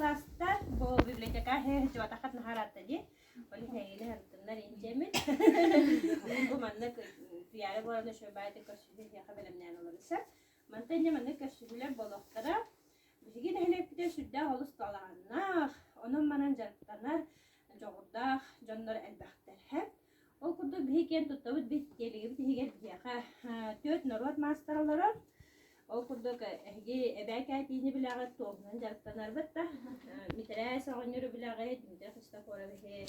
klasda bu biblioteka her civata naharatta di. Oli heyini hartınlar incemin. Bu manlık fiyare bu arada şöyle bayda kaşığı yakabelemleyen olursa. Mantanya manlık kaşığıyla balıklara. Bir şey de hele bir de südde olus dalağına. Onun manan jarttanlar. Joğurda canlar elbette hep. O kurdu bir hikayen tuttavut bir geliyor. Bir hikayen bir yaka. Töt norvat masterları. O kurduk ebekay tini bilagat toğunan jarttanlar batta. Mitre sağınırı bilagat. Mitre kışta kora bihe.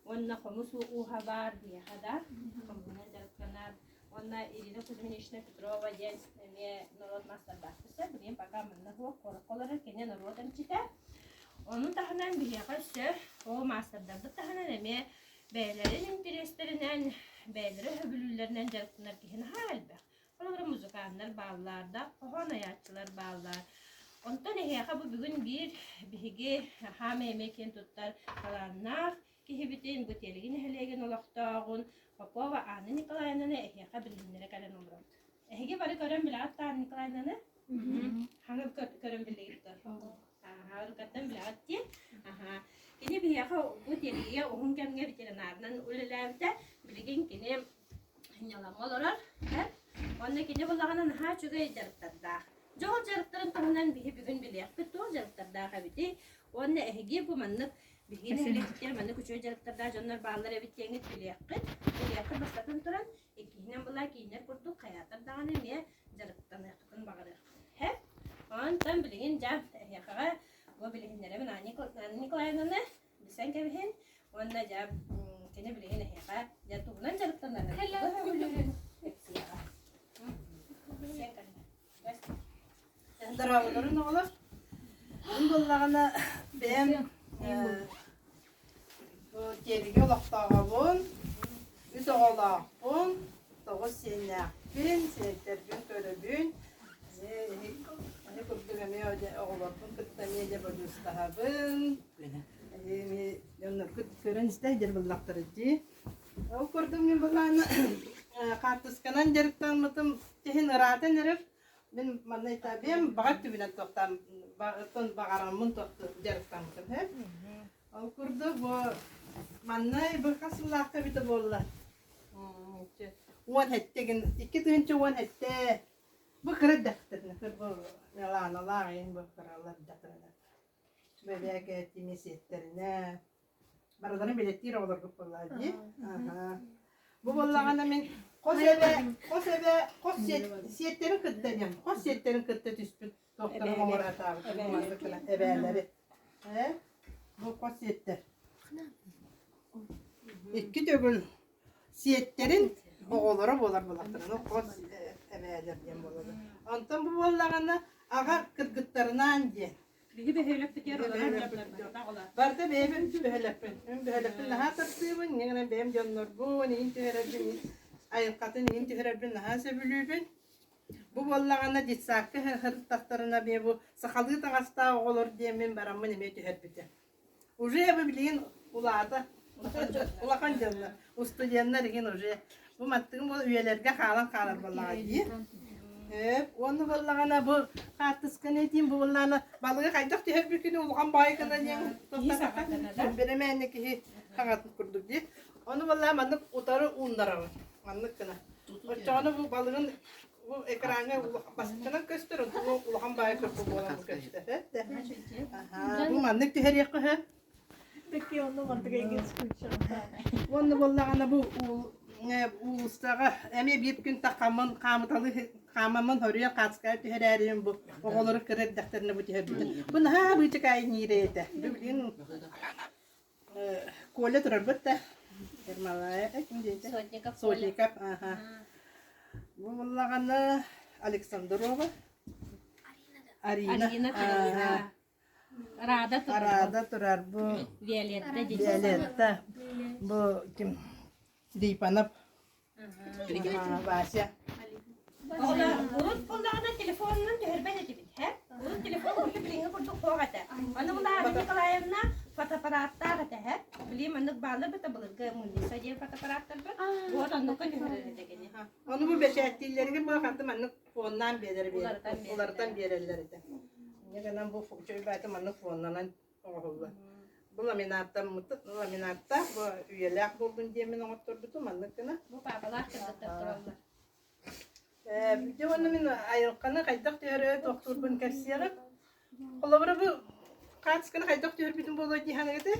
Onna komusu uha var diye kadar. Komunan jarttanlar. Onna irine kuzun işine Petrova jens ne norvat master baktısa. Bugün bakamın nahu korakoları kene norvatam çıkar. Onun tahanan bir yakası o masterda bu tahanan eme beylerin intereslerinden beyleri höbülülerinden jarttanlar ki halbe. Onlara müzikanlar bağlarda, hohanayatçılar bağlar. Ondan ehiyaka bu bugün bir bihigi hame emekin tuttar kalanlar ki hibitin güteligin helegen olaqtağın Popova Anna Nikolaevna'nı ehiyaka bilinlere kalan olur. Ehigi bari görün bile hatta Anna Nikolaevna'nı hangi görün bile gitti. Harukattan bile attı. Kini bihiyaka güteligiye ohun kemge veterinardan ulilavda biligin kini hinyalam olur. Onda kini bulağının ha çöge jarıktarda. Çoğu jarıktarın tahınan bihi bugün biliyek. Çoğu jarıktarda kabiti. Onda ehigi bu manlık bilgini helektir manlık uçuyor jarıktarda. Jonlar bağları bittiğini biliyek. Biliyek başlatın turan. İkihinen bula kiyiner kurduk. Kayatar dağını miye jarıktarını yaktıkın bağırır. Hep. Ondan bilgin cam ehiyakağa. Bu bilginlere ben Anna Nikolaevna'nı bilsen kebihin. Onda cam kini bilgin ehiyakağa. Jartuğunan jarıktarlarını. Daraların oğlum. Bunlarına benim bu geri yolaktağı bun, üç oğlak bun, doğu senler bin, seyitler bin, köle bin. Hani kurduramıyor oğlakın, kırtlamaya da bölüs daha bin. Onlar kırtkören isteydir bunlaktırıcı. O kurdum ben bunlarına kartıskanan jarıktan mıtım tehin ıraten erir. Ben manay tabiyem bagat tübüne toktam, bagaramın toktu jarıktan mıtım hep. O kurdu bu manay bakasıllakta biti bolla. Uwan hettegin, iki tühünçe uwan hette. Bu kırık daktarına, kır bu yalana lağayın bu kırarlar daktarına. Bebek ettiğimiz etlerine. Baradanın bilettiği olur bu bollacı. Bu bollağına ben kos siyetlerin kıttayım. Kos siyetlerin kıtta tüspüt doktorun omura tabi. Ebeleri. Bu kos siyetler. İki dögün siyetlerin oğulları bolar bulaktırın. Kos ebeler diyem bolar. Ondan bu bollağına ağa kırgıtlarından diye. Bilgi behelep biter olarak Barda benim behelepin. Behelepin daha tartıyım. Yani benim canlar bu ne intiharbin. Ay katın intiharbin daha sebülübün. Bu bollağına citsakı her tahtarına be bu sakalı tağasta olur diye ben baramın emeti herbite. Uje bu bilin ulada. Ulakan canlar. Ustudiyanlar igen uje. Bu mattığım bu üyelerge kalan kalır bollağı diye. Onu bollağına bu kartıskan eteyim bu bollağına balığı kaydak diye her bir günü ulağın baygına diye toptakan. Benim enneki kanatını kurduk diye. Onu bollağına manlık utarı undaralım. Manlık kına. Oçağını bu balığın bu ekrana basıtkına gösterin. Bu ulağın baygına bu bollağını gösterir. Bu manlık diye her yakı he. Peki onu mantık engin sıkıntı. Onu bollağına bu ustağa eme bir gün takamın kamıtalı kamamın horiya katskayıp hereriyim bu. Oğulları kırık daktarına bu diyebilirim. Bunu ha bu çıkayı nireydi. Bilin kola durar bitti. Ermalaya kimdeydi? Sotnikap. Bu bollağına Aleksandrova. Arina. Arada durar bu. Violetta. Bu kim? Dipanap. Vasya. Bunun telefonunun tüherben edibin. Bunun telefonu bunu bilinge kurduk koğata. Onu bunlar Nikolaevna fotoaparatta gata hep. Bileyim anlık bağlı bita bulurga mundisa diye fotoaparatta bir. Bu onu tüherede. Onu bu beşertlilerine bakattım anlık fondan belir. Onlardan belirler. Ne kadar bu fokçoyu belki anlık fondan oğullar. Bu laminattan mıtık, laminatta bu üyeler buldun diye mi oturdum anlıkına. Bu babalar kızı dururlar. Bir de onu min ayılkanı kaydak diyor doktor bun kersiyaga. Kolabara bu kaçkını kaydak diyor bütün bolu dihanagıdı.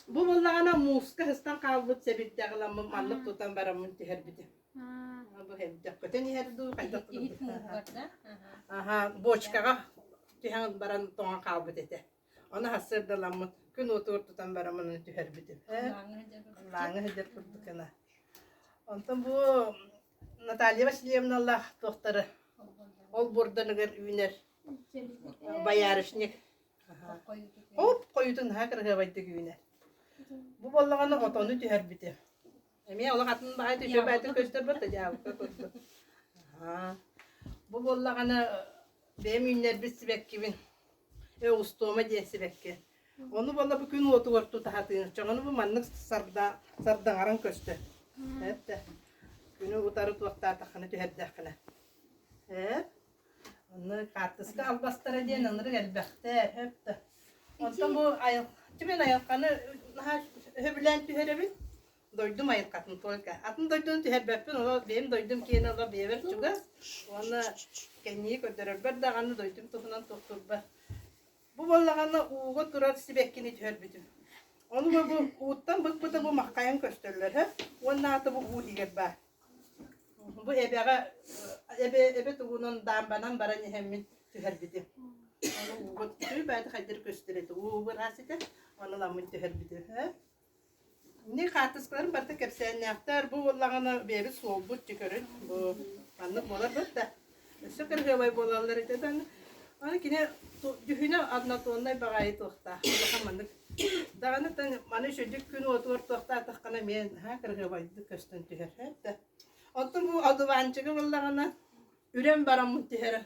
Bu bollagana muska hıstan kalbıt sebitteğilen bu mallık tutan baramın diher bidi. Bu hem de kötü niher du kaydak Git tutan. mu vardı? Aha boçkaga dihan baran toğa kalbıt ete. Onu hasırdalanmı gün otur tutan baramın diher bidi. Langı hıdır kurdukana. Ondan bu Natalya Vasilyevna Allah doktoru. Ol buradan üner. Bayarışnik. Hop koyudun ha kırığa baydı güne. Bu bollağını otonu tüher biti. Emi ola katın bahay tüşe baydı göster bata cevap koydu. Ha. Bu bollağını benim ünler bir sibek gibin. Ustama diye sibekki. Onu bolla bu gün otu ortu tahatın. Çoğunu bu manlık sardangaran köstü. Hep de. Günü utarı tuakta takını tüherdekine. Hep. Onu kartıska albastara diyen onları elbekter. Hep de. Ondan bu ayıl. Kimin ayılkanı höbülen tüherebin. Doydum ayılkatın tolka. Atın doydum tüherbepin. Ola benim doydum kiyene ola bever çuga. Onu kendiyi kötürür. Bir dağını doydum tohunan tohturba. Bu bollağını uğu durar sibekkini tüherbidim. Onu bu uğuttan bıkbıda bu mahkayan köstürler. Onun atı bu uğu diger var. Bu ebe tuğunun dambanan baran yehemmin tüherbidim. Onu uğu tüy badi haydir köstüredi. Uğu burasıdır. Onu lamın tüherbidim. Ne kartısklarım barda kepsen yaptar. Bu bollağını beri soğubut çıkarır. Bu anlık bolar bu da. Şükür hevay bolarlar eden. Onu yine dühüne adına tonlay bagayı toxta. Olamandık. Dağını da mana şöcük gün otur toxta taqqana men ha kırğı baydı köstün tüher. Hatta. Ondan bu adıvancığı bollağına üren baramın tüher.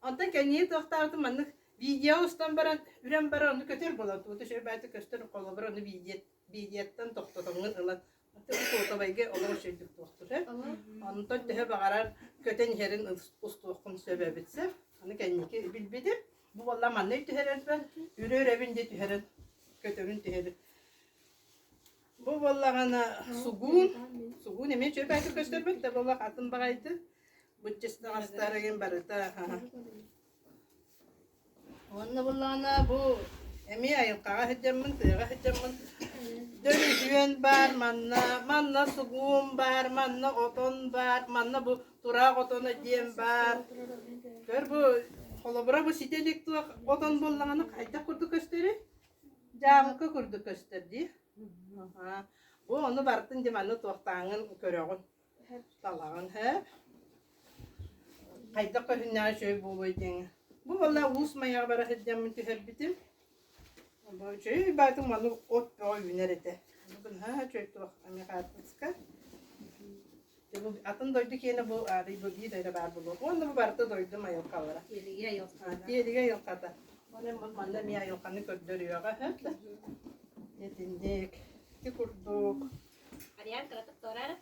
Ondan keniye toxtardı manlık video ustan baran üren baran onu kötür boladı. O da şöyle baydı köstür kolabır onu videodan toxtatımın ılan. Bu fotobayga olur şöcük toxtur. Ondan tühe bagarar köten yerin ustuğun sebebitse. Hani kendiki bilbidi. Bu vallahi manne tüherer ben. Ürür evinde tüherer. Kötürün tüherer. Bu vallahi ana sugun emin çöp aytı göstermek de vallahi atın bagaydı. Bu çeşitli hastaların barıda. Onu vallahi ana bu emi ayıl kağa hecemmin tığa hecemmin. Dönüşüyen var manna sugun var, manna oton var, manna bu turak otona diyem var. Gör bu kolabora bu sitelik tuak oton bollağını kayda kurdu gösteri. Camıka kurdu gösterdi. Bu onu bartın dimanı tuaktağın körüğün. Talağın hep. Kayda körünler şöyle bu boydun. Bu vallahi usmaya bara hediyemin tüherbitim. Bu şey batın manı ot boy ünerete. Bugün ha çöktü bak Amerika'da. Bu atın doydu ki yine bu arayı bu bir de var bu. Onda bu barda doydum ayol kavara. Diğeri yok kata. Onun manda mi ayol kanı gönderiyor ha. Yetindik. Ki kurduk. Ariyan karatık torar.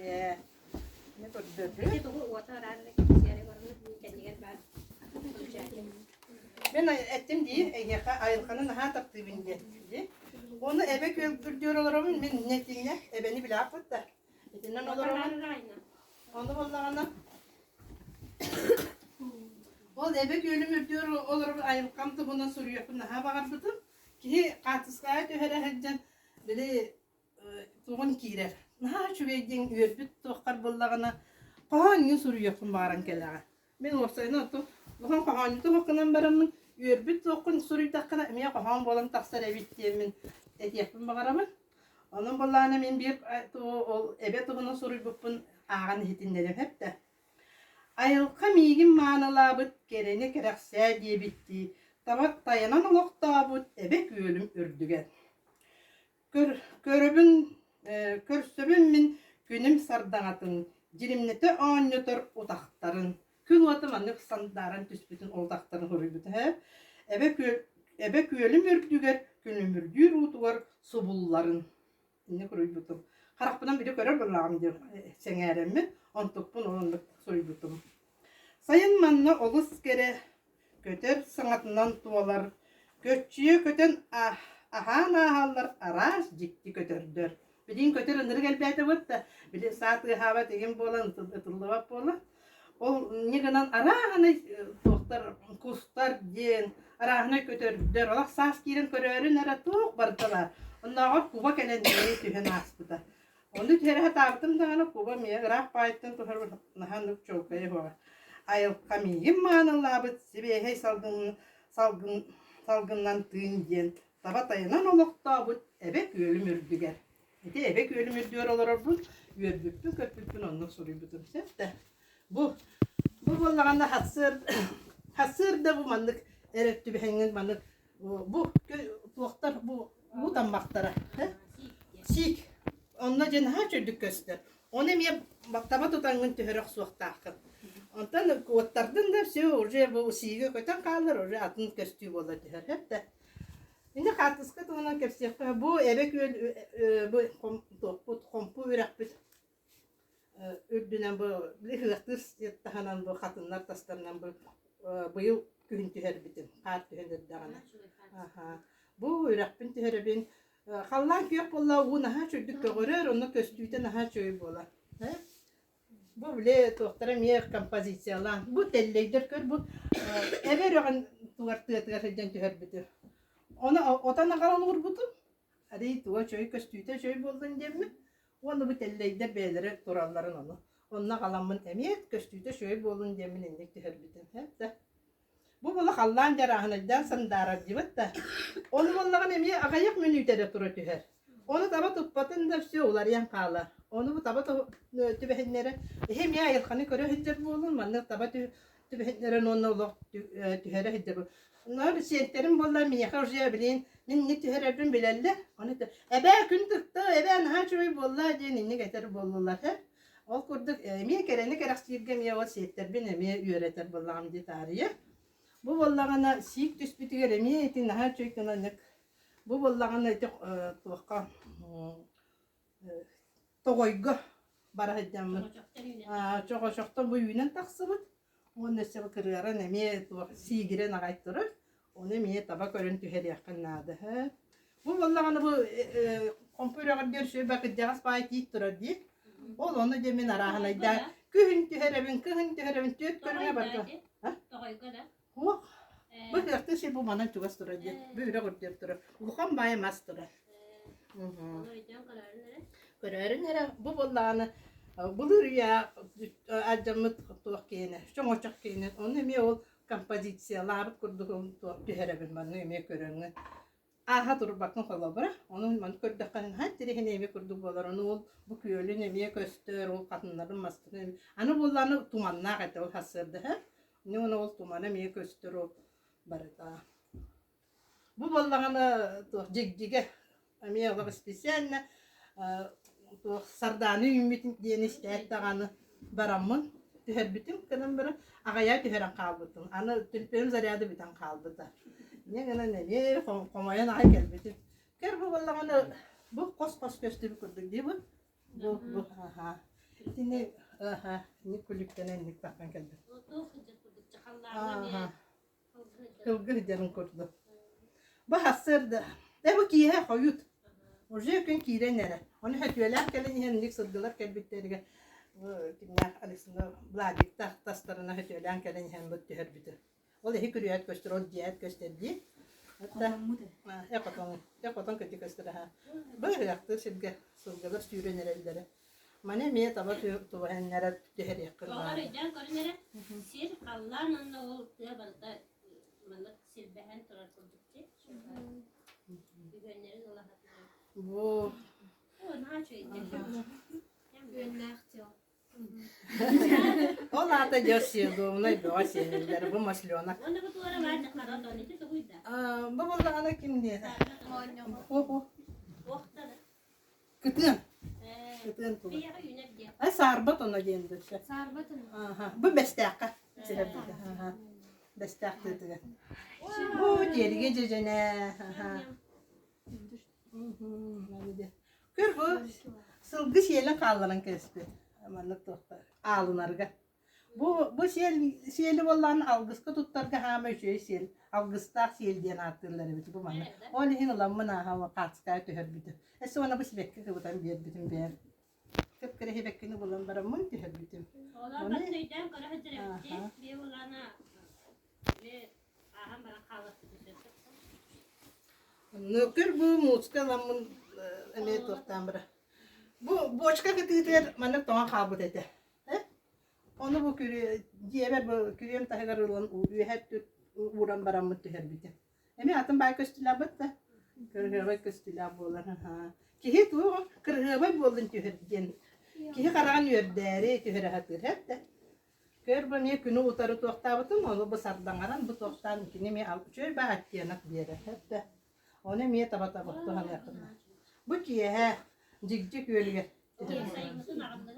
Ya. Ne kurduk? Peki bu otarar siyare varını kendiler var. Ben ettim diye ayılkanın ha taktığım diye. Onu eve götürüyor olurum ben netine ebeni bile yaptı. Etinden olurum. Onu bollağına. O eve gölüm diyor olurum ayılkam da buna soruyor. Ha bakar bıdım. Ki katıskaya töhere hedden böyle tuğun kirer. Ha şu verdiğin ürbüt tohkar bollağına. Kahan soruyor baran kelağa. Ben olsaydı otu. Bakın kahan tohkanan baramın. Ürbüt tohkun soruyu takkana. Emiye kahan bolam taksar evittiğimin. Etiyapın bakaramın. Onun bollağına men bir ebe tohuna soruyu bupun ağan hitinlerim hep de. Ayılka migin manalabıt kerene kerakse diye bitti. Tabak dayanan oloktabut ebe gölüm ürdügen. Körsöbün min günüm sardanatın. Cirimnete anyotor udaktarın. Kül vatımanlık sandaran tüspütün oldaktarın horubut hep. Ebe gölüm ürdüger. Günüm ürdüğür utugar subulların. Ne kurubutum. Karakpıdan biri görer bollağım diyor. Sen eremi. Ontukpun onluk sorubutum. Sayın manna olus kere Köter sanatından tuvalar. Göççüye köten ahan ahallar aras ciddi köterdür. Bilin köter ınırı gelbeyde vart da. Bilin saatı hava tegen bolan ıtıllıvap bola. Ol niganan arahana tohtar kustar diyen arahana köterdür. Olak sas kirin körörün ara toğ bardılar. Onnağa kuba kelen diye tühen aspıda. Onu terhe tartım da ana kuba miye graf baytten tuhar nahanlık çokaya hoa. Ayıl kamiyim manıllabıt sibe salgından tığın diyen tabatayınan olukta bu ebek ölüm ürdüger. Ete ebek ölüm ürdüyor olur bu. Ürdüktün köpüktün onu soruyu bütün de. Bu bollaganda hasır da bu manlık erettü bir hengin manlık bu tuğaktar bu dambaktara. Sik. Onunla cenha çördük göster. Onu emiye baktama tutangın tüherek suakta akın. Ondan kuattardan da şey oraya bu siğe köten kalır oraya atın köstüğü bola tüher hep de. Yine katıska tuğuna kepsiyek bu ebek bu kompu ürak bir ürdünen bu lihıktır yettahanan bu katınlar taslarından bu yıl kühün tüher bitin. Kart tühendir dağına. Bu ürak bin tüher bin kallan köyek bolla u naha çördük kögörür onu köstüğüte naha çöy bola. Bu bile tohtara miye kompozisiyalan. Bu telleydir kör bu ever yoğun tuvar tığatığarıdan tüher bitir. Onu otana kalan olur butu. Hadi tuva çöy köstüğüte çöy boldun demi. Onu bu telleyde beylere turalların onu. Onunla kalanmın emiyet köstüğüte çöy boldun demin indik tüher bitir. Hep de. Bu bolla kallan jarahanadan sandara divat da. Onu bollağın emiye akayak menütere turu tüher. Onu taba tuppatın da şey olar yan kala. Onu bu taba tübehenlere hem ya yılkanı körü hicret bolun manlık taba tübehenlere nonno olaq tühere hicret bolun. Onlar siyetlerim bollar miye karşıya bilin. Ne tühererdin bilelle. Onu da ebe gün tıktı ebe naha çoy bollar diye ninni getir bollular hep. Ol kurduk emiye kereni kerak siyirgem ya o siyetler bin emiye üreter bollağım di tarihi. Bu bollağına siyik düspütüger emiye etin naha çoy kınalık. Bu bollağına tuğqa toğoyga bara hidyanmın. Çoğuşokta bu yünen taqsımın. Onu sel kırıra nemiye sigiren ağayttırır. Onu nemiye taba körün tüher yakın nadı. Bu bollağına bu kompüraga görüşü bakı dağız bayit yittirir diye. Ol onu demin arahına da kühün tüherebin tüet körüne barda. Hoq. Bu hırtı şey bu bana çuvastırır diye. Böyle kurtuptırır. Uğam bayamastırır. Körörün nere bu bollağını bulur ya acamıt tuğ kiyene, çoğuçak kiyene. Onu emiye ol kompozisiyalar kurduk tüherebin bana emiye körörünü. Aha dur bakın kola bırak. Onu man kördük kanın hantiri hene emiye kurduk bolar. Onu ol bu köyölün emiye köstür ol kadınların mastırı. Anı bollağını tumanına kate ol hasırdı ha. Ne onu ol tumanı emiye köstür ol barıda. Bu bollağını jig emiye ol spesiyalne sardanı ümmetin diyen işte dağını baramın tüher bütün kanım bara agaya tüheran kalbıtın. Anı tülperim zaryadı biten kalbıtı. Ne gene ne komayan ay gelbeti. Ker bu bollağını bu kos gösterip kurduk diye bu. Bu aha. Tine aha ni kulüpten enlik bakkan geldi. Aha. Kılgı canım kurdu. Bu hasırdı. Bu kiye hayut. Oraya gün kire nere? Onu hediyeler gelen yenlik sırdılar kelbitlerine. Kimler arasında bladik taslarına hediyeler gelen hen bu tüher bitir. O da hikayet göster, o diyet gösterdi. Hatta yakotan kötü göster ha. Böyle yaptı silge sırdılar sürü nerelere. Mane miye taba tuvahen nere tüher yakın. Doğru can körünere sir kallanın o balta manlık silbehen turar kurdukçe. Güvenlerin Allah'a. Bu. O naha çoy Onlar da yaşıyordu, onlar da yaşıyordu, bu maşlıyona. Onu bu duvara verdik, maradonu için de buydu. Bu bollağına kim diye? O. Oktara. Kıtın tuğla. Bir yere yünek diye. Ay sarbat ona geldi. Sarbatın. Bu bestakka. Bestak dedi. Bu diğeri gececene. Kör bu sılgı şeyle kalların kespi. Amanlık doktor. Ağlınarga. Bu siyeli bollan algıska tuttarga hama şey siyel. Algıstak siyel diyen atırları biti bu manna. Onu hin ulan mına hava katskay töhür biti. Esi ona bu sibekke kıvıtan bir bitim bir. Tıp kere hebekkini bulan baramın töhür bitim. Olar ben teyden kara hacırepti. Bir ulana bir aham bana kalıp tutuyorsun. Nökür bu muska lamın emeği toktan bıra. Bu boçka kıtıdır manık doğan kabut ede. Onu bu kürü diğer bu kürüyem tahgar olan uyu hep uğran baramı töhür bitim. Emi atın bay köstüla bıttı. Kırgıbay köstüla bolar ha. Kihi tu kırgıbay bolun töhür diyen. Kihi karagan yörderi töhür hatır hep de. Kör bu niye günü utarı toktabıtım onu bu sardangaran bu toktan kini mi al çöy bahat diyenak bir yere hep de. Onu miye taba taba tohan yakında. Bu kiye he cik yölüge. Sayımızın ağırlığı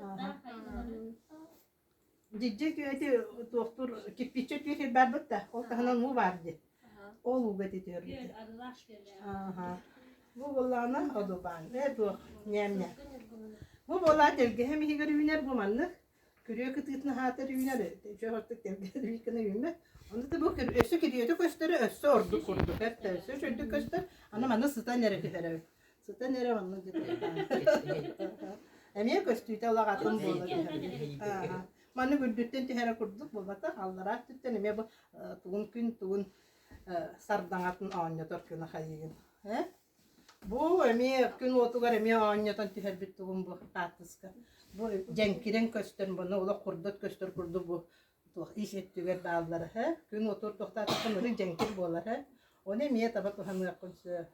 Cik öte doktor kipiçe tüyür berbet de o tahanan mu vardı. O mu bedi diyor. Allah aşkına. Aha. Bu bollana adı ban ve bu nyem. Bu bolla telge hem higari winer bu manlık. Kürüye kıtıtını hatır winer. Çoğurtuk telge wikine winer. Onda da bu kürü ösü kiriyordu gösteri ösü ordu kurdu. Hep de ösü şöyle göster. Ana manı sıta nere kifere. Sıta nere manlı gidiyor. Emiye göstüyte ola katın bolla. Aha. Manı güldütten tühere kurduk bulmakta hallara tütten emiye bu tuğun sardanatın ağanya torkuna hayyin. Bu emiye gün otugar emiye ağanyatan tüher bittuğun bu tatıska. Bu cenkiren köstern bunu ola kurdat köster kurdu bu. İş ettüger dağları. Gün otur tohtatıkın ırı cenkir bolar. Onu emiye tabat uhanı yakınsı.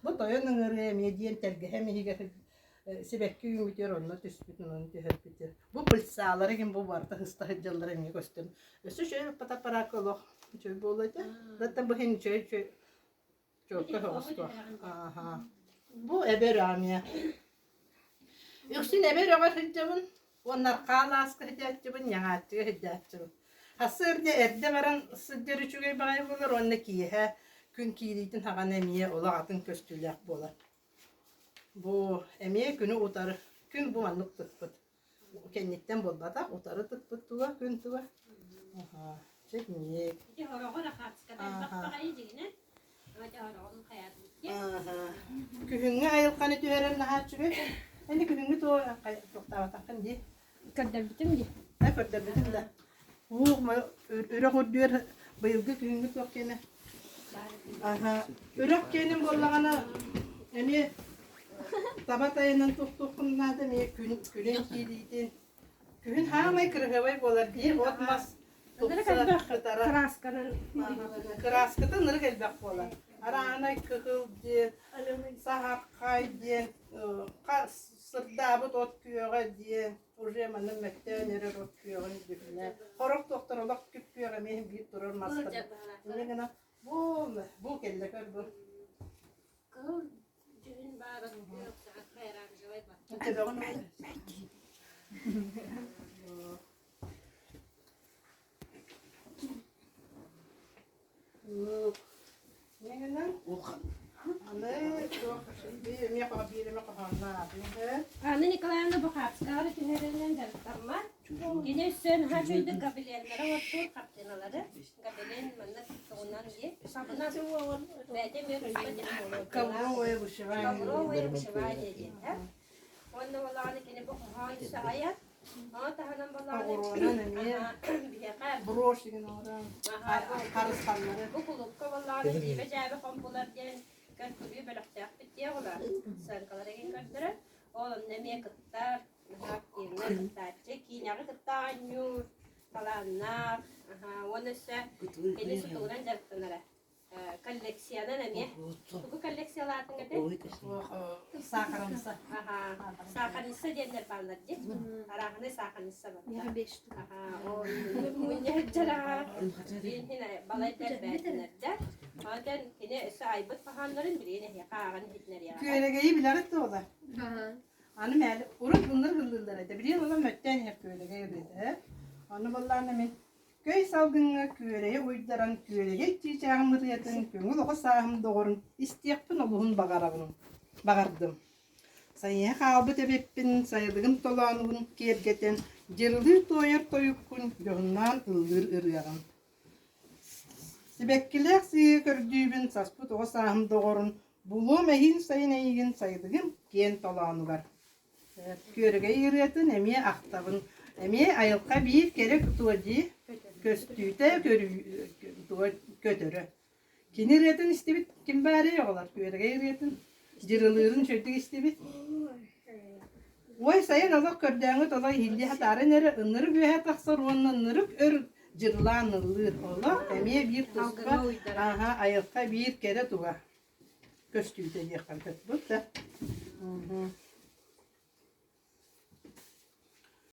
Bu toyonun ırı emiye diyen terge emiye higer sebekki gün bitiyor onunla tüspütün onu tüher bitir. Bu pılsaları kim bu vardı hısta hıccaları emiye köstern. Ösü şöyle pataparak olur. Çöy bu olacak. Zaten bu hen çöy çok da hoştu. Aha. Bu eber amiye. Yoksa eber var hıccabın. Onlar kalaskı hıccabın yanatçı hıccabın. Hasır diye erde varan sıccarı çöğe bağır olur onunla kiye. Gün kiyiliydin hagan emiye ola atın köstülyak bolar. Bu emiye günü utarı. Gün bu manlık tıkpıt. Kendikten bolbada utarı tıkpıt tuğa gün tuğa. Aha. Çekmeyek. Bir horoğu da katskada bakpakayı diyene. Ama horoğun hayatı. Kühüngü ayılkanı tüheren naha çıkı. Hani kühüngü toktava takın diye. Kadar bitim diye. Ne kadar bizim de. Ürek ödüyor. Bayılgı kühüngü tokkene. Ürek kenim bollağına. Yani tabatayının tuktukun nadı mı? Kühün kiliydin. Kühün hamay kırgavay bolar diye. Otmaz. Kraskanın. Kraskıda nırık elbek bolar. Arana kıkıl diye. Sahakay diye. Sırdabıt ot küyoga diye. Urjemanın mekteğleri ot küyoga diye. Horok doktor olak küp küyoga mehim büyük durur maskada. Bu kelle kör bu. Kıl düğün bağırıp yoksa hayran cevay bak. Tebeğin ne gelen? Anne çok bir mi yapar bir mi yapar ne? Anne Nikolay'ın bu katskada tüherenden jarıtlarma. Yine sen ha şöyle kabileyenlere otur kaptenaları. Kabileyen manna tuğunan diye. Bundan bende bir rüzgar Kavru oya bu şey var. Kavru ve bu şey var diye. Onda vallahi yine bu hangisi ayat. Ama tahanan vallahi. Kavru'na ne mi? Broş diye orada. Karız kanları. Bu kulüpte vallahi diye becerbe kompolar diye götürüyor böyle yapıyor olar. Sen kadar egin götürür. Oğlum nemeye kıtlar. Hak yerine kıtlar. Çekinyarı kıtlar. Nyur. Falanlar. Onu ise beni sütüğünden jarıttanlara. Kolleksiyona nemeye. Bu kolleksiyalardan gıdı. Sakarımsa. Sakanissa diyenler bağlar diye. Arahane sakanissa var. O münyeccara. Yine balaylar verdiler. Ondan yine sahibet fahanların biri yine yakağın hitler ya. Köylegeyi bilerek de olar. Anı mel, urun bunları hırlılar da biliyor musun? Mötten hep köylegeyi dedi. Anı vallahi ne köy salgınga köylegeyi uydaran köylegeyi çiçeğin mırıyatın köngül oku sahım doğurun. İstiyakpın oluğun bagardım. Sayıya kalbı tebepin sayıdığın tolanığın kergeten Jırılır toyar toyukkun, yohundan ılgır ırıyan. Sibekkiler siye kördüğün sasput o sahım doğurun. Bulu mehin sayın eygin saydıgın kiyen tolanı var. Körüge yürüyatın emiye aktabın. Emiye ayılka bir kere tuğacı köstüğüte götürü. Kini retin istibit kim bari yolar. Körüge yürüyatın. Jırılırın çöktük istibit. Oy sayın Allah kördüğünü tola hildi hatarı nere ınırık ve hataksar onun ınırık cırlan ılır ola. Emiye bir tuska aha ayılka bir kere tuğa. Köstüğüte yakar kötü bu da.